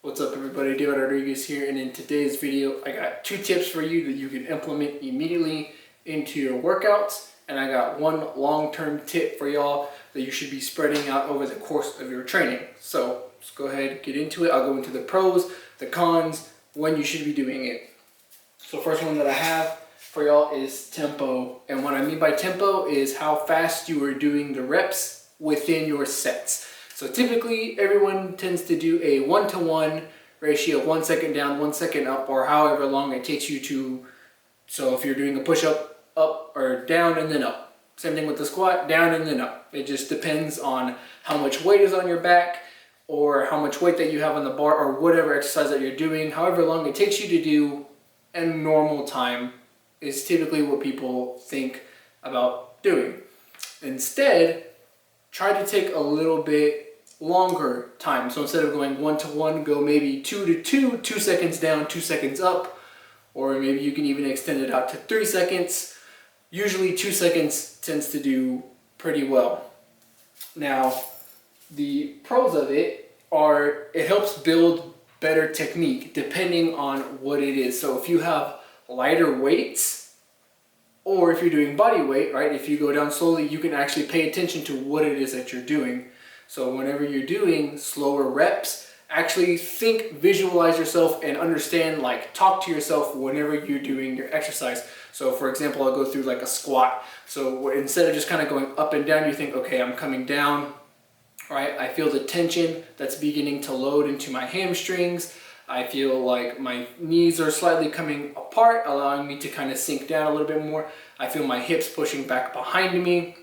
What's up everybody, David Rodriguez here, and in today's video I got 2 tips for you that you can implement immediately into your workouts, and I got 1 long-term tip for y'all that you should be spreading out over the course of your training. So let's go ahead and get into it. I'll go into the pros, the cons, when you should be doing it. So first one that I have for y'all is tempo, and what I mean by tempo is how fast you are doing the reps within your sets. So typically everyone tends to do a 1-to-1 ratio, 1 second down, 1 second up, or however long it takes you to. So if you're doing a push-up, up or down and then up. Same thing with the squat, down and then up. It just depends on how much weight is on your back or how much weight that you have on the bar or whatever exercise that you're doing. However long it takes you to do in normal time is typically what people think about doing. Instead, try to take a little bit longer time. So instead of going 1-to-1, go maybe 2-to-2, 2 seconds down, 2 seconds up, or maybe you can even extend it out to 3 seconds. Usually 2 seconds tends to do pretty well. Now, the pros of it are it helps build better technique depending on what it is. So if you have lighter weights, or if you're doing body weight, right? If you go down slowly, you can actually pay attention to what it is that you're doing. So whenever you're doing slower reps, actually think, visualize yourself and understand, like talk to yourself whenever you're doing your exercise. So for example, I'll go through like a squat. So instead of just kind of going up and down, you think, okay, I'm coming down, right? I feel the tension that's beginning to load into my hamstrings. I feel like my knees are slightly coming apart, allowing me to kind of sink down a little bit more. I feel my hips pushing back behind me,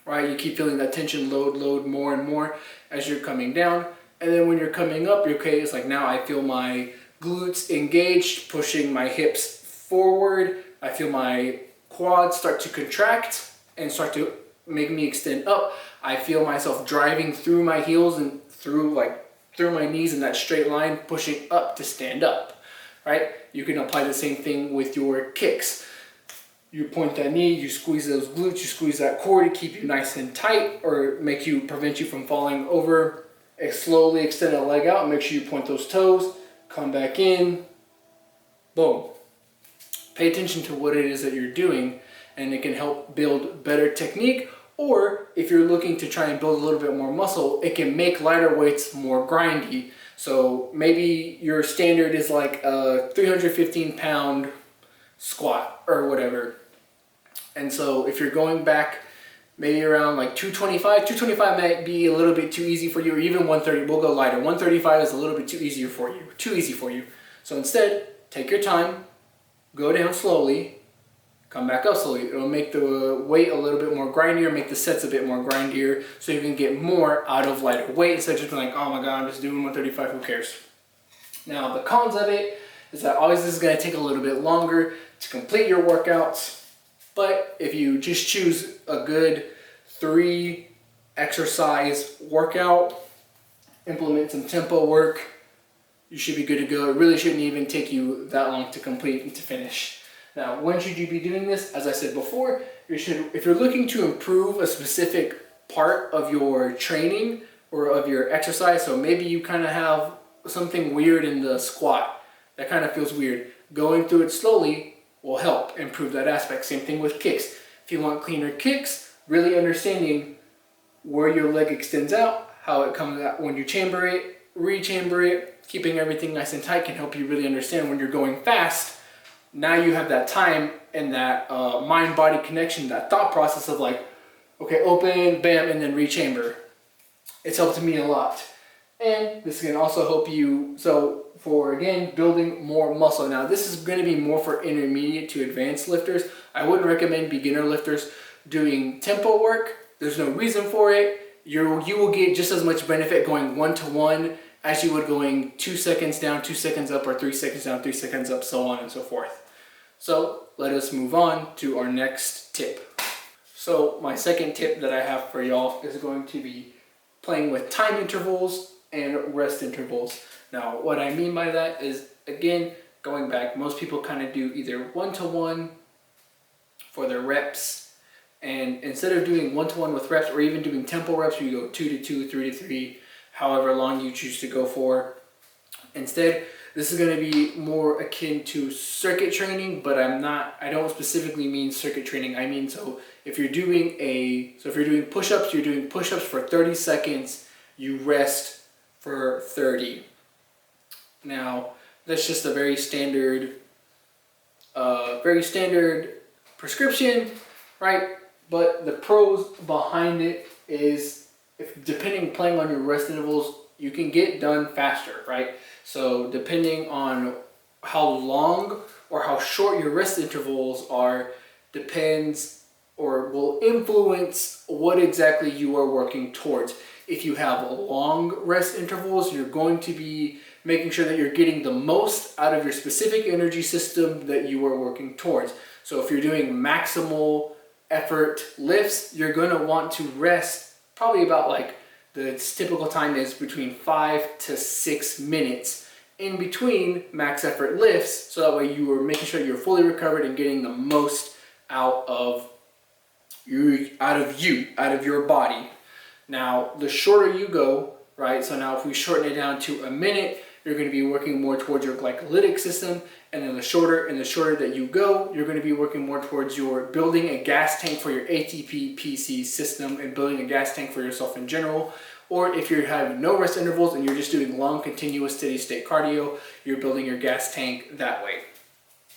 right? You keep feeling that tension load more and more as you're coming down. And then when you're coming up, okay, it's like now I feel my glutes engaged, pushing my hips forward. I feel my quads start to contract and start to make me extend up. I feel myself driving through my heels and through my knees in that straight line, pushing up to stand up, right? You can apply the same thing with your kicks. You point that knee, you squeeze those glutes, you squeeze that core to keep you nice and tight or prevent you from falling over. Slowly extend a leg out, make sure you point those toes, come back in, boom. Pay attention to what it is that you're doing, and it can help build better technique. Or if you're looking to try and build a little bit more muscle, it can make lighter weights more grindy. So maybe your standard is like a 315-pound squat or whatever. And so if you're going back maybe around like 225 might be a little bit too easy for you, or even 130, we'll go lighter. 135 is a little bit too easy for you. So instead, take your time, go down slowly, come back up slowly. It'll make the weight a little bit more grindier, make the sets a bit more grindier, so you can get more out of lighter weight instead of just being like, oh my God, I'm just doing 135, who cares? Now, the cons of it is that always this is gonna take a little bit longer to complete your workouts, but if you just choose a good 3 exercise workout, implement some tempo work, you should be good to go. It really shouldn't even take you that long to complete and to finish. Now, when should you be doing this? As I said before, if you're looking to improve a specific part of your training or of your exercise, so maybe you kind of have something weird in the squat, that kind of feels weird, going through it slowly will help improve that aspect. Same thing with kicks. If you want cleaner kicks, really understanding where your leg extends out, how it comes out when you chamber it, rechamber it, keeping everything nice and tight can help you really understand when you're going fast. Now you have that time and that mind-body connection, that thought process of like, okay, open, bam, and then rechamber. It's helped me a lot. And this can also help you, so for, again, building more muscle. Now, this is going to be more for intermediate to advanced lifters. I wouldn't recommend beginner lifters doing tempo work. There's no reason for it. You will get just as much benefit going 1-to-1 as you would going 2 seconds down, 2 seconds up, or 3 seconds down, 3 seconds up, so on and so forth. So let us move on to our next tip. So my second tip that I have for y'all is going to be playing with time intervals and rest intervals. Now, what I mean by that is, again, going back, most people kind of do either 1-to-1 for their reps, and instead of doing 1-to-1 with reps or even doing tempo reps, you go 2-to-2, 3-to-3, however long you choose to go for. Instead, this is going to be more akin to circuit training, but I don't specifically mean circuit training. I mean, so if you're doing push-ups, you're doing push-ups for 30 seconds, you rest for 30. Now, that's just a very standard prescription, right? But the pros behind it is, if playing on your rest intervals, you can get done faster, right? So depending on how long or how short your rest intervals are, depends or will influence what exactly you are working towards. If you have long rest intervals, you're going to be making sure that you're getting the most out of your specific energy system that you are working towards. So if you're doing maximal effort lifts, you're going to want to rest probably about, like, the typical time is between 5 to 6 minutes in between max effort lifts, so that way you are making sure you're fully recovered and getting the most out of your body. Now, the shorter you go, right? So now if we shorten it down to a minute, you're going to be working more towards your glycolytic system, and then the shorter that you go, you're going to be working more towards your building a gas tank for your ATP PC system and building a gas tank for yourself in general. Or if you have no rest intervals and you're just doing long, continuous, steady state cardio, you're building your gas tank that way.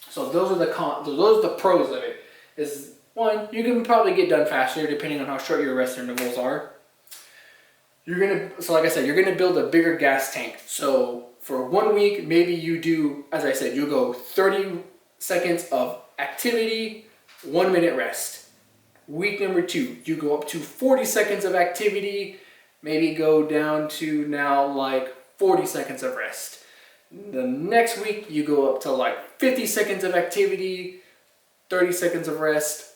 So those are the pros of it. Is one, you can probably get done faster depending on how short your rest intervals are. Like I said, you're gonna build a bigger gas tank. So for 1 week, maybe you do, as I said, you go 30 seconds of activity, 1 minute rest. Week number 2, you go up to 40 seconds of activity, maybe go down to now like 40 seconds of rest. The next week, you go up to like 50 seconds of activity, 30 seconds of rest,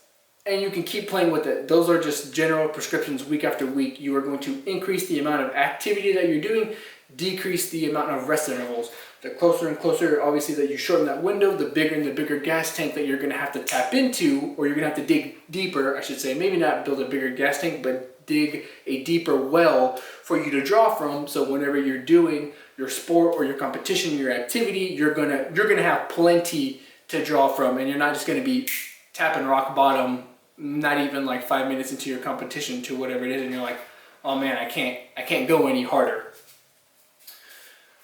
and you can keep playing with it. Those are just general prescriptions week after week. You are going to increase the amount of activity that you're doing, decrease the amount of rest intervals. The closer and closer, obviously, that you shorten that window, the bigger and the bigger gas tank that you're going to have to tap into, or you're going to have to dig deeper, I should say. Maybe not build a bigger gas tank, but dig a deeper well for you to draw from. So whenever you're doing your sport or your competition, your activity, you're gonna have plenty to draw from, and you're not just going to be tapping rock bottom, not even like 5 minutes into your competition to whatever it is, and you're like, oh man, I can't go any harder.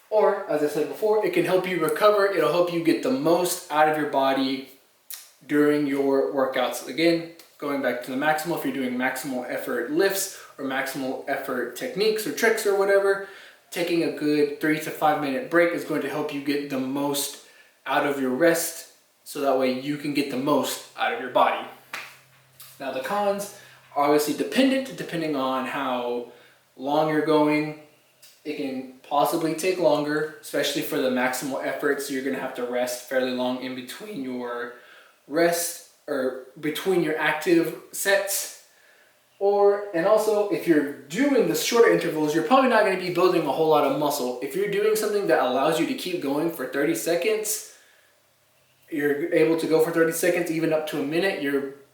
Or, as I said before, it can help you recover. It'll help you get the most out of your body during your workouts. Again, going back to the maximal, if you're doing maximal effort lifts or maximal effort techniques or tricks or whatever, taking a good 3 to 5 minute break is going to help you get the most out of your rest, so that way you can get the most out of your body. Now the cons are obviously depending on how long you're going. It can possibly take longer, especially for the maximal efforts. You're going to have to rest fairly long in between your rest or between your active sets. And also, if you're doing the shorter intervals, you're probably not going to be building a whole lot of muscle. If you're doing something that allows you to keep going for 30 seconds, you're able to go for 30 seconds, even up to a minute.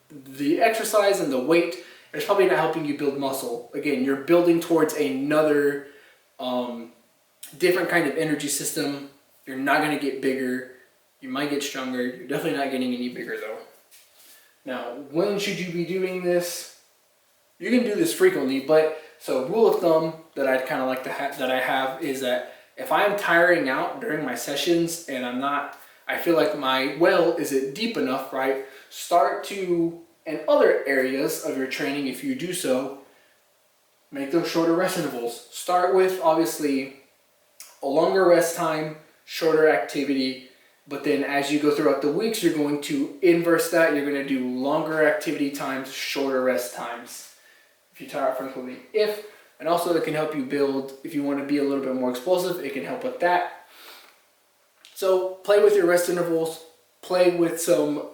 The exercise and the weight is probably not helping you build muscle. Again, you're building towards another different kind of energy system. You're not going to get bigger. You might get stronger. You're definitely not getting any bigger though. Now, when should you be doing this? You can do this frequently, but so rule of thumb that I'd kind of like to that I have is that if I'm tiring out during my sessions and I feel like my well isn't deep enough, right? Start to, in other areas of your training, if you do so, make those shorter rest intervals. Start with, obviously, a longer rest time, shorter activity, but then as you go throughout the weeks, you're going to inverse that. You're going to do longer activity times, shorter rest times. If you tire out frequently. And also it can help you build, if you want to be a little bit more explosive, it can help with that. So play with your rest intervals, play with some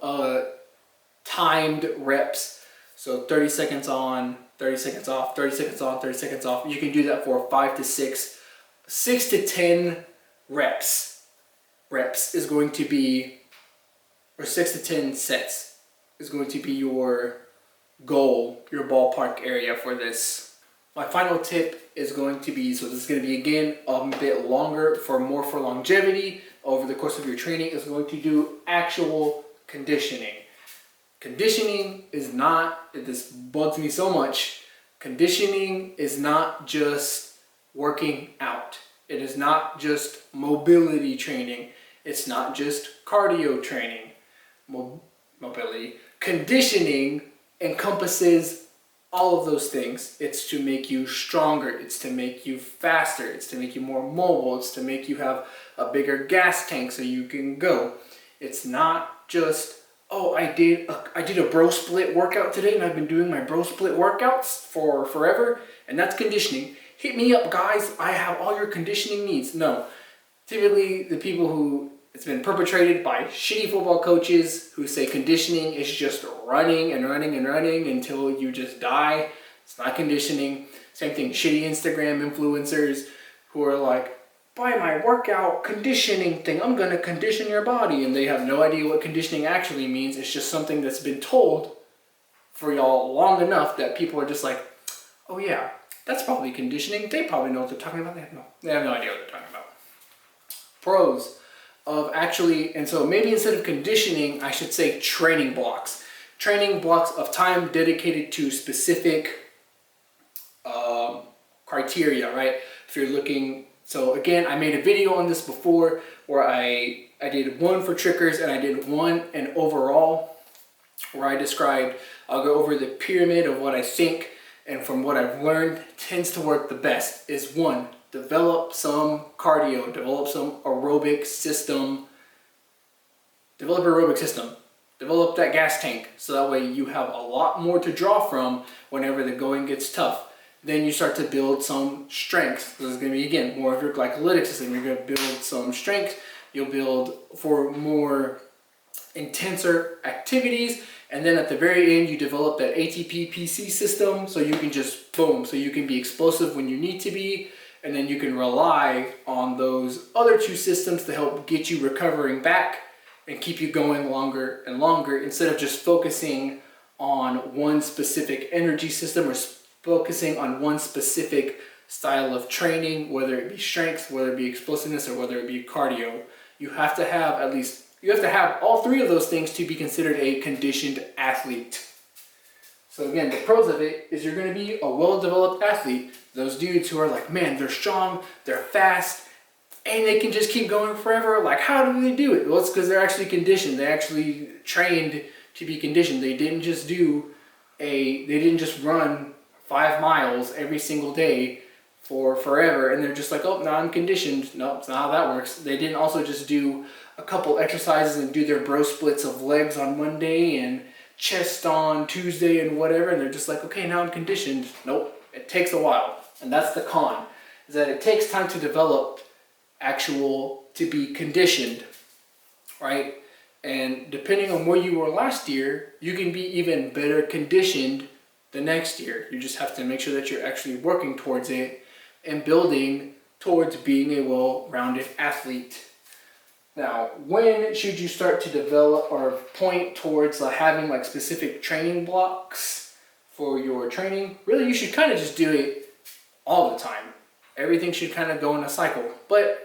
timed reps. So 30 seconds on, 30 seconds off, 30 seconds on, 30 seconds off. You can do that for 5 to 6 to 10 reps. Reps is going to be, or 6 to 10 sets is going to be your goal, your ballpark area for this. My final tip is going to be, so this is going to be again a bit longer for longevity over the course of your training, is going to do actual conditioning. Conditioning is not, this bugs me so much, conditioning is not just working out. It is not just mobility training. It's not just cardio training. Mobility. Conditioning encompasses all of those things. It's to make you stronger. It's to make you faster. It's to make you more mobile. It's to make you have a bigger gas tank so you can go. It's not just, oh, I did a bro split workout today and I've been doing my bro split workouts for forever, and that's conditioning. Hit me up, guys. I have all your conditioning needs. No. Typically, the people who, it's been perpetrated by shitty football coaches who say conditioning is just running and running and running until you just die. It's not conditioning. Same thing, shitty Instagram influencers who are like, buy my workout conditioning thing. I'm going to condition your body. And they have no idea what conditioning actually means. It's just something that's been told for y'all long enough that people are just like, oh yeah, that's probably conditioning. They probably know what they're talking about. They have no idea what they're talking about. Pros of actually, and so maybe instead of conditioning, I should say training blocks. Training blocks of time dedicated to specific criteria, right? If you're looking, so again, I made a video on this before where I did one for triggers and I did one and overall where I described, I'll go over the pyramid of what I think and from what I've learned tends to work the best is one, develop some cardio, develop some aerobic system, develop that gas tank so that way you have a lot more to draw from whenever the going gets tough. Then you start to build some strength. This is going to be, again, more of your glycolytic system. You're going to build some strength. You'll build for more intenser activities. And then at the very end, you develop that ATP PC system so you can just boom, so you can be explosive when you need to be. And then you can rely on those other two systems to help get you recovering back and keep you going longer and longer instead of just focusing on one specific energy system or focusing on one specific style of training, whether it be strength, whether it be explosiveness, or whether it be cardio. You have to have all three of those things to be considered a conditioned athlete. So again, the pros of it is you're going to be a well-developed athlete. Those dudes who are like, man, they're strong, they're fast, and they can just keep going forever. Like, how do they do it? Well, it's because they're actually conditioned. They actually trained to be conditioned. They didn't just run 5 miles every single day for forever and they're just like, oh, now I'm conditioned. No, it's not how that works. They didn't also just do a couple exercises and do their bro splits of legs on Monday and chest on Tuesday and whatever, and they're just like, okay, now I'm conditioned. Nope, it takes a while. And that's the con, is that it takes time to develop to be conditioned, right? And depending on where you were last year, you can be even better conditioned the next year. You just have to make sure that you're actually working towards it and building towards being a well-rounded athlete. Now, when should you start to develop or point towards having specific training blocks for your training? Really, you should kind of just do it all the time. Everything should kind of go in a cycle. But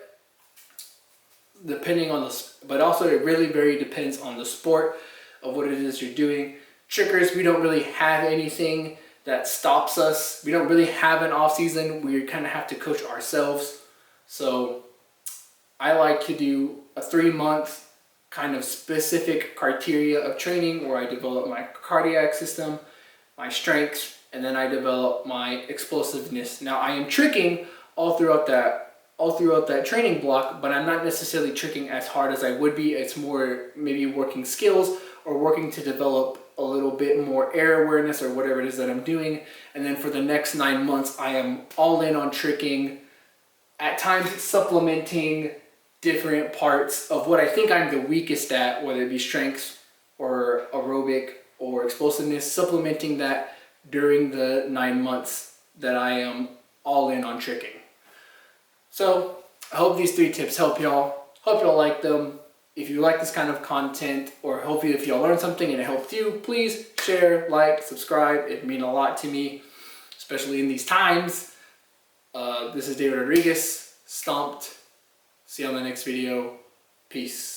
also it really very depends on the sport of what it is you're doing. Triggers, we don't really have anything that stops us. We don't really have an off season. We kind of have to coach ourselves. So I like to do a 3-month kind of specific criteria of training where I develop my cardiac system, my strengths, and then I develop my explosiveness. Now I am tricking all throughout that training block, but I'm not necessarily tricking as hard as I would be. It's more maybe working skills or working to develop a little bit more air awareness or whatever it is that I'm doing. And then for the next 9 months, I am all in on tricking, at times supplementing different parts of what I think I'm the weakest at, whether it be strength or aerobic or explosiveness, supplementing that during the 9 months that I am all in on tricking. So I hope these 3 tips help y'all. Hope y'all like them. If you like this kind of content, or hopefully if y'all learned something and it helped you, please share, like, subscribe. It means a lot to me, especially in these times. This is David Rodriguez, Stomped. See you on the next video. Peace.